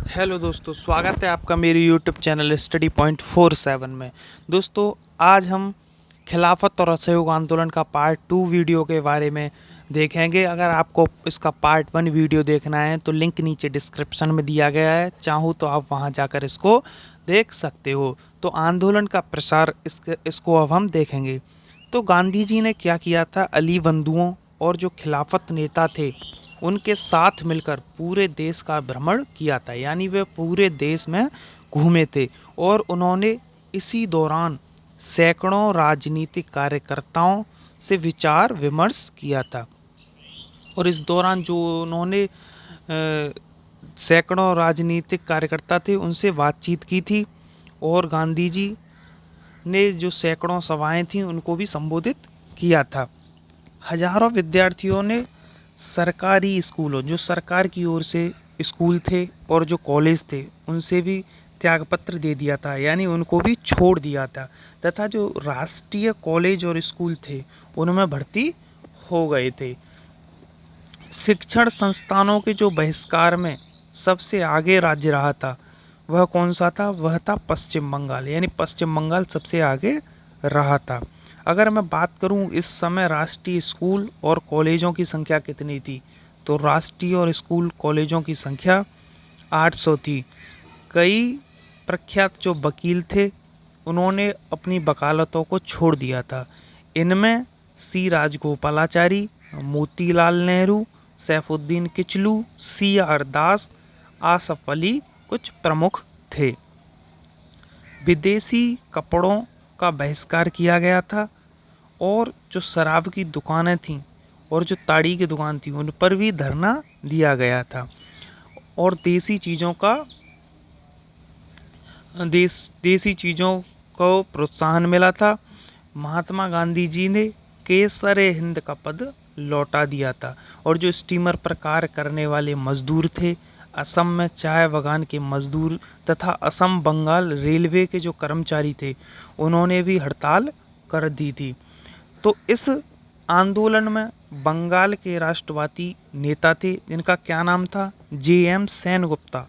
Hello दोस्तों, स्वागत है आपका मेरे यूट्यूब चैनल स्टडी पॉइंट 47 में। दोस्तों, आज हम खिलाफत और असहयोग आंदोलन का पार्ट 2 वीडियो के बारे में देखेंगे। अगर आपको इसका पार्ट 1 वीडियो देखना है तो लिंक नीचे डिस्क्रिप्शन में दिया गया है, चाहो तो आप वहां जाकर इसको देख सकते हो। तो आंदोलन का प्रसार इसको अब हम देखेंगे। तो गांधी जी ने क्या किया था, अली बंधुओं और जो खिलाफत नेता थे उनके साथ मिलकर पूरे देश का भ्रमण किया था। यानी वे पूरे देश में घूमे थे और उन्होंने इसी दौरान सैकड़ों राजनीतिक कार्यकर्ताओं से विचार विमर्श किया था। और इस दौरान जो उन्होंने सैकड़ों राजनीतिक कार्यकर्ता थे उनसे बातचीत की थी। और गांधी जी ने जो सैकड़ों सभाएं थीं उनको भी संबोधित किया था। हजारों विद्यार्थियों ने सरकारी स्कूलों, जो सरकार की ओर से स्कूल थे और जो कॉलेज थे, उनसे भी त्यागपत्र दे दिया था, यानी उनको भी छोड़ दिया था। तथा जो राष्ट्रीय कॉलेज और स्कूल थे उनमें भर्ती हो गए थे। शिक्षण संस्थानों के जो बहिष्कार में सबसे आगे राज्य रहा था वह कौन सा था? वह था पश्चिम बंगाल। यानी पश्चिम बंगाल सबसे आगे रहा था। अगर मैं बात करूं इस समय राष्ट्रीय स्कूल और कॉलेजों की संख्या कितनी थी, तो राष्ट्रीय और स्कूल कॉलेजों की संख्या 800 थी। कई प्रख्यात जो वकील थे उन्होंने अपनी वकालतों को छोड़ दिया था। इनमें सी राजगोपालाचारी, मोतीलाल नेहरू, सैफुद्दीन किचलू, सी आर दास, आसफ अली कुछ प्रमुख थे। विदेशी कपड़ों का बहिष्कार किया गया था और जो शराब की दुकानें थीं और जो ताड़ी की दुकान थी उन पर भी धरना दिया गया था। और देसी चीज़ों को प्रोत्साहन मिला था। महात्मा गांधी जी ने केसरे हिंद का पद लौटा दिया था। और जो स्टीमर पर कार्य करने वाले मजदूर थे, असम में चाय बागान के मजदूर तथा असम बंगाल रेलवे के जो कर्मचारी थे उन्होंने भी हड़ताल कर दी थी। तो इस आंदोलन में बंगाल के राष्ट्रवादी नेता थे जिनका क्या नाम था? JM सेनगुप्ता।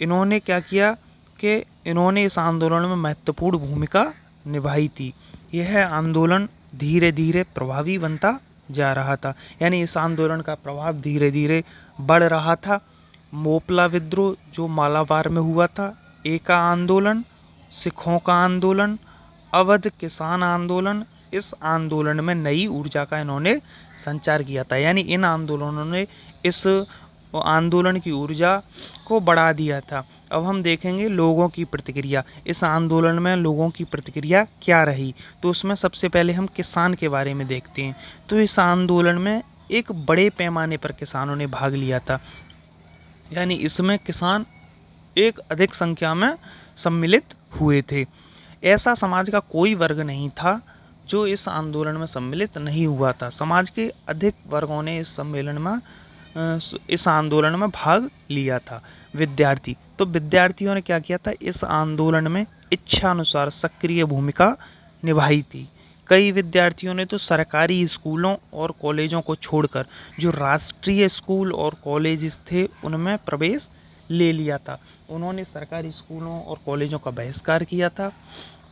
इन्होंने क्या किया कि इन्होंने इस आंदोलन में महत्वपूर्ण भूमिका निभाई थी। यह आंदोलन धीरे धीरे प्रभावी बनता जा रहा था, यानी इस आंदोलन का प्रभाव धीरे धीरे बढ़ रहा था। मोपला विद्रोह जो मालाबार में हुआ था, एका आंदोलन, सिखों का आंदोलन, अवध किसान आंदोलन, इस आंदोलन में नई ऊर्जा का इन्होंने संचार किया था। यानी इन आंदोलनों ने इस आंदोलन की ऊर्जा को बढ़ा दिया था। अब हम देखेंगे लोगों की प्रतिक्रिया। इस आंदोलन में लोगों की प्रतिक्रिया क्या रही, तो उसमें सबसे पहले हम किसान के बारे में देखते हैं। तो इस आंदोलन में एक बड़े पैमाने पर किसानों ने भाग लिया था। यानी इसमें किसान एक अधिक संख्या में सम्मिलित हुए थे। ऐसा समाज का कोई वर्ग नहीं था जो इस आंदोलन में सम्मिलित नहीं हुआ था। समाज के अधिक वर्गों ने इस आंदोलन में भाग लिया था। विद्यार्थी, तो विद्यार्थियों ने क्या किया था? इस आंदोलन में इच्छानुसार सक्रिय भूमिका निभाई थी। कई विद्यार्थियों ने तो सरकारी स्कूलों और कॉलेजों को छोड़कर जो राष्ट्रीय स्कूल और कॉलेजेस थे उनमें प्रवेश ले लिया था। उन्होंने सरकारी स्कूलों और कॉलेजों का बहिष्कार किया था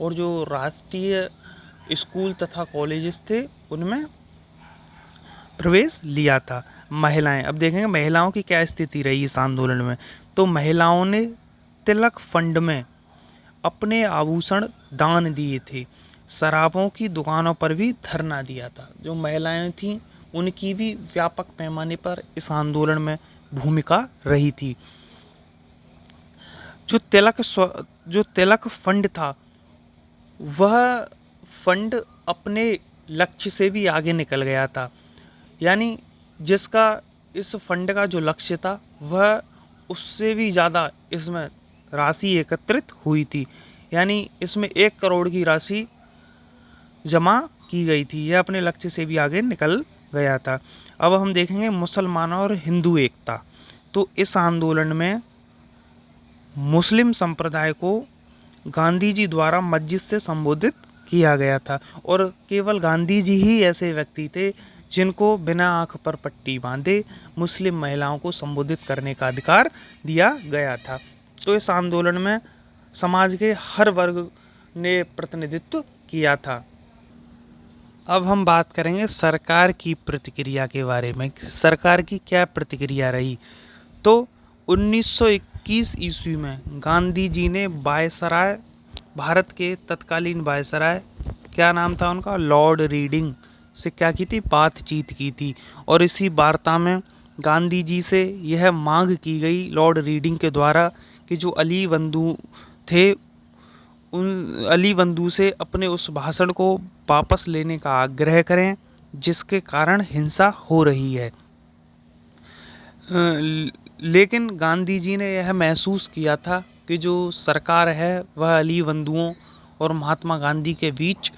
और जो राष्ट्रीय स्कूल तथा कॉलेजेस थे उनमें प्रवेश लिया था। महिलाएं, अब देखेंगे महिलाओं की क्या स्थिति रही इस आंदोलन में। तो महिलाओं ने तिलक फंड में अपने आभूषण दान दिए थे। शराबों की दुकानों पर भी धरना दिया था। जो महिलाएं थीं उनकी भी व्यापक पैमाने पर इस आंदोलन में भूमिका रही थी। जो तिलक फंड था वह फंड अपने लक्ष्य से भी आगे निकल गया था। यानी जिसका इस फंड का जो लक्ष्य था वह उससे भी ज़्यादा इसमें राशि एकत्रित हुई थी। यानी इसमें 1 करोड़ की राशि जमा की गई थी। यह अपने लक्ष्य से भी आगे निकल गया था। अब हम देखेंगे मुसलमानों और हिंदू एकता। तो इस आंदोलन में मुस्लिम संप्रदाय को गांधी जी द्वारा मस्जिद से संबोधित किया गया था और केवल गांधी जी ही ऐसे व्यक्ति थे जिनको बिना आंख पर पट्टी बांधे मुस्लिम महिलाओं को संबोधित करने का अधिकार दिया गया था। तो इस आंदोलन में समाज के हर वर्ग ने प्रतिनिधित्व किया था। अब हम बात करेंगे सरकार की प्रतिक्रिया के बारे में। सरकार की क्या प्रतिक्रिया रही। तो 1921 ईस्वी में गांधी जी ने वायसराय, भारत के तत्कालीन वायसराय, क्या नाम था उनका, लॉर्ड रीडिंग से क्या की थी, बातचीत की थी। और इसी वार्ता में गांधी जी से यह मांग की गई लॉर्ड रीडिंग के द्वारा कि जो अली बंधु थे, उन अली बंधु से अपने उस भाषण को वापस लेने का आग्रह करें जिसके कारण हिंसा हो रही है। लेकिन गांधी जी ने यह महसूस किया था कि जो सरकार है वह अली बंधुओं और महात्मा गांधी के बीच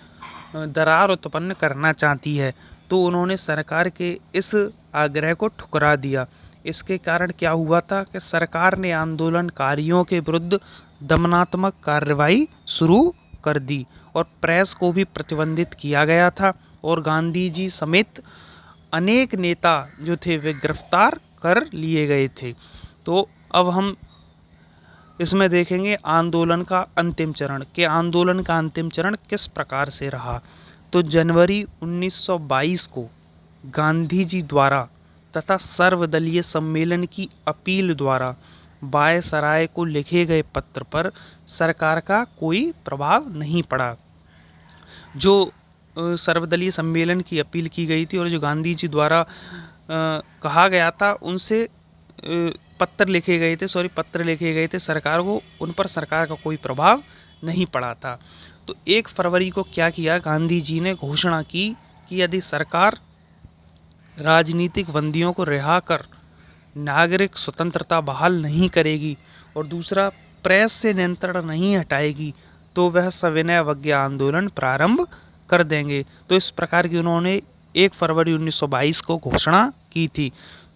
दरार उत्पन्न करना चाहती है। तो उन्होंने सरकार के इस आग्रह को ठुकरा दिया। इसके कारण क्या हुआ था कि सरकार ने आंदोलनकारियों के विरुद्ध दमनात्मक कार्रवाई शुरू कर दी और प्रेस को भी प्रतिबंधित किया गया था और गांधी जी समेत अनेक नेता जो थे वे गिरफ्तार कर लिए गए थे। तो अब हम इसमें देखेंगे आंदोलन का अंतिम चरण, कि आंदोलन का अंतिम चरण किस प्रकार से रहा। तो जनवरी 1922 को गांधी जी द्वारा तथा सर्वदलीय सम्मेलन की अपील द्वारा वायसराय को लिखे गए पत्र पर सरकार का कोई प्रभाव नहीं पड़ा। जो सर्वदलीय सम्मेलन की अपील की गई थी और जो गांधी जी द्वारा कहा गया था, उनसे पत्र लिखे गए थे सरकार को, उन पर सरकार का कोई प्रभाव नहीं पड़ा था। तो 1 फरवरी को क्या किया, गांधी जी ने घोषणा की कि यदि सरकार राजनीतिक बंदियों को रिहा कर नागरिक स्वतंत्रता बहाल नहीं करेगी और दूसरा प्रेस से नियंत्रण नहीं हटाएगी तो वह सविनय अवज्ञा आंदोलन प्रारंभ कर देंगे। तो इस प्रकार की उन्होंने 1 फरवरी 1922 को घोषणा की थी।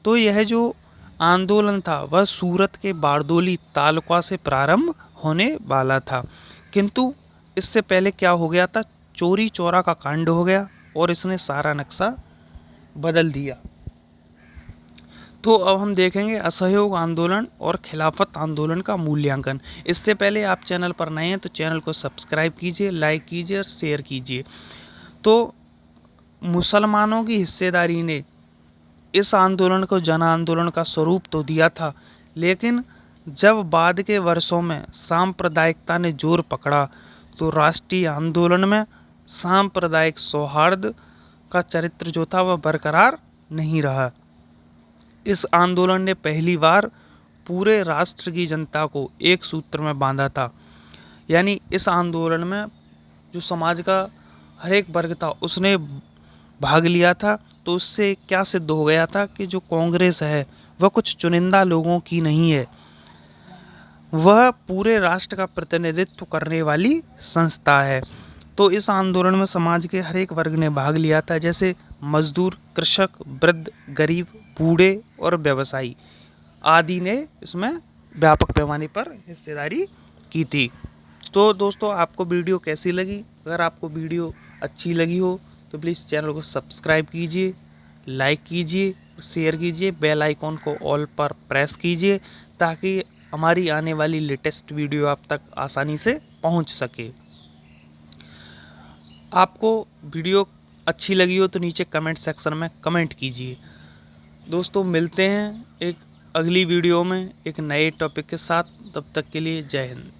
तो यह जो आंदोलन था वह सूरत के बारदोली तालुका से प्रारंभ होने वाला था, किंतु इससे पहले क्या हो गया था, चोरी चौरा का कांड हो गया और इसने सारा नक्शा बदल दिया। तो अब हम देखेंगे असहयोग आंदोलन और खिलाफत आंदोलन का मूल्यांकन। इससे पहले आप चैनल पर नए हैं तो चैनल को सब्सक्राइब कीजिए, लाइक कीजिए और शेयर कीजिए। तो मुसलमानों की हिस्सेदारी ने इस आंदोलन को जन आंदोलन का स्वरूप तो दिया था, लेकिन जब बाद के वर्षों में सांप्रदायिकता ने जोर पकड़ा तो राष्ट्रीय आंदोलन में सांप्रदायिक सौहार्द का चरित्र जो था वह बरकरार नहीं रहा। इस आंदोलन ने पहली बार पूरे राष्ट्र की जनता को एक सूत्र में बांधा था। यानी इस आंदोलन में जो समाज का हर एक वर्ग था उसने भाग लिया था। तो उससे क्या सिद्ध हो गया था कि जो कांग्रेस है वह कुछ चुनिंदा लोगों की नहीं है, वह पूरे राष्ट्र का प्रतिनिधित्व करने वाली संस्था है। तो इस आंदोलन में समाज के हर एक वर्ग ने भाग लिया था, जैसे मजदूर, कृषक, वृद्ध, गरीब, बूढ़े और व्यवसायी आदि ने इसमें व्यापक पैमाने पर हिस्सेदारी की थी। तो दोस्तों आपको वीडियो कैसी लगी? अगर आपको वीडियो अच्छी लगी हो तो प्लीज़ चैनल को सब्सक्राइब कीजिए, लाइक कीजिए, शेयर कीजिए, बेल आइकॉन को ऑल पर प्रेस कीजिए ताकि हमारी आने वाली लेटेस्ट वीडियो आप तक आसानी से पहुंच सके। आपको वीडियो अच्छी लगी हो तो नीचे कमेंट सेक्शन में कमेंट कीजिए। दोस्तों मिलते हैं एक अगली वीडियो में एक नए टॉपिक के साथ, तब तक के लिए जय हिंद।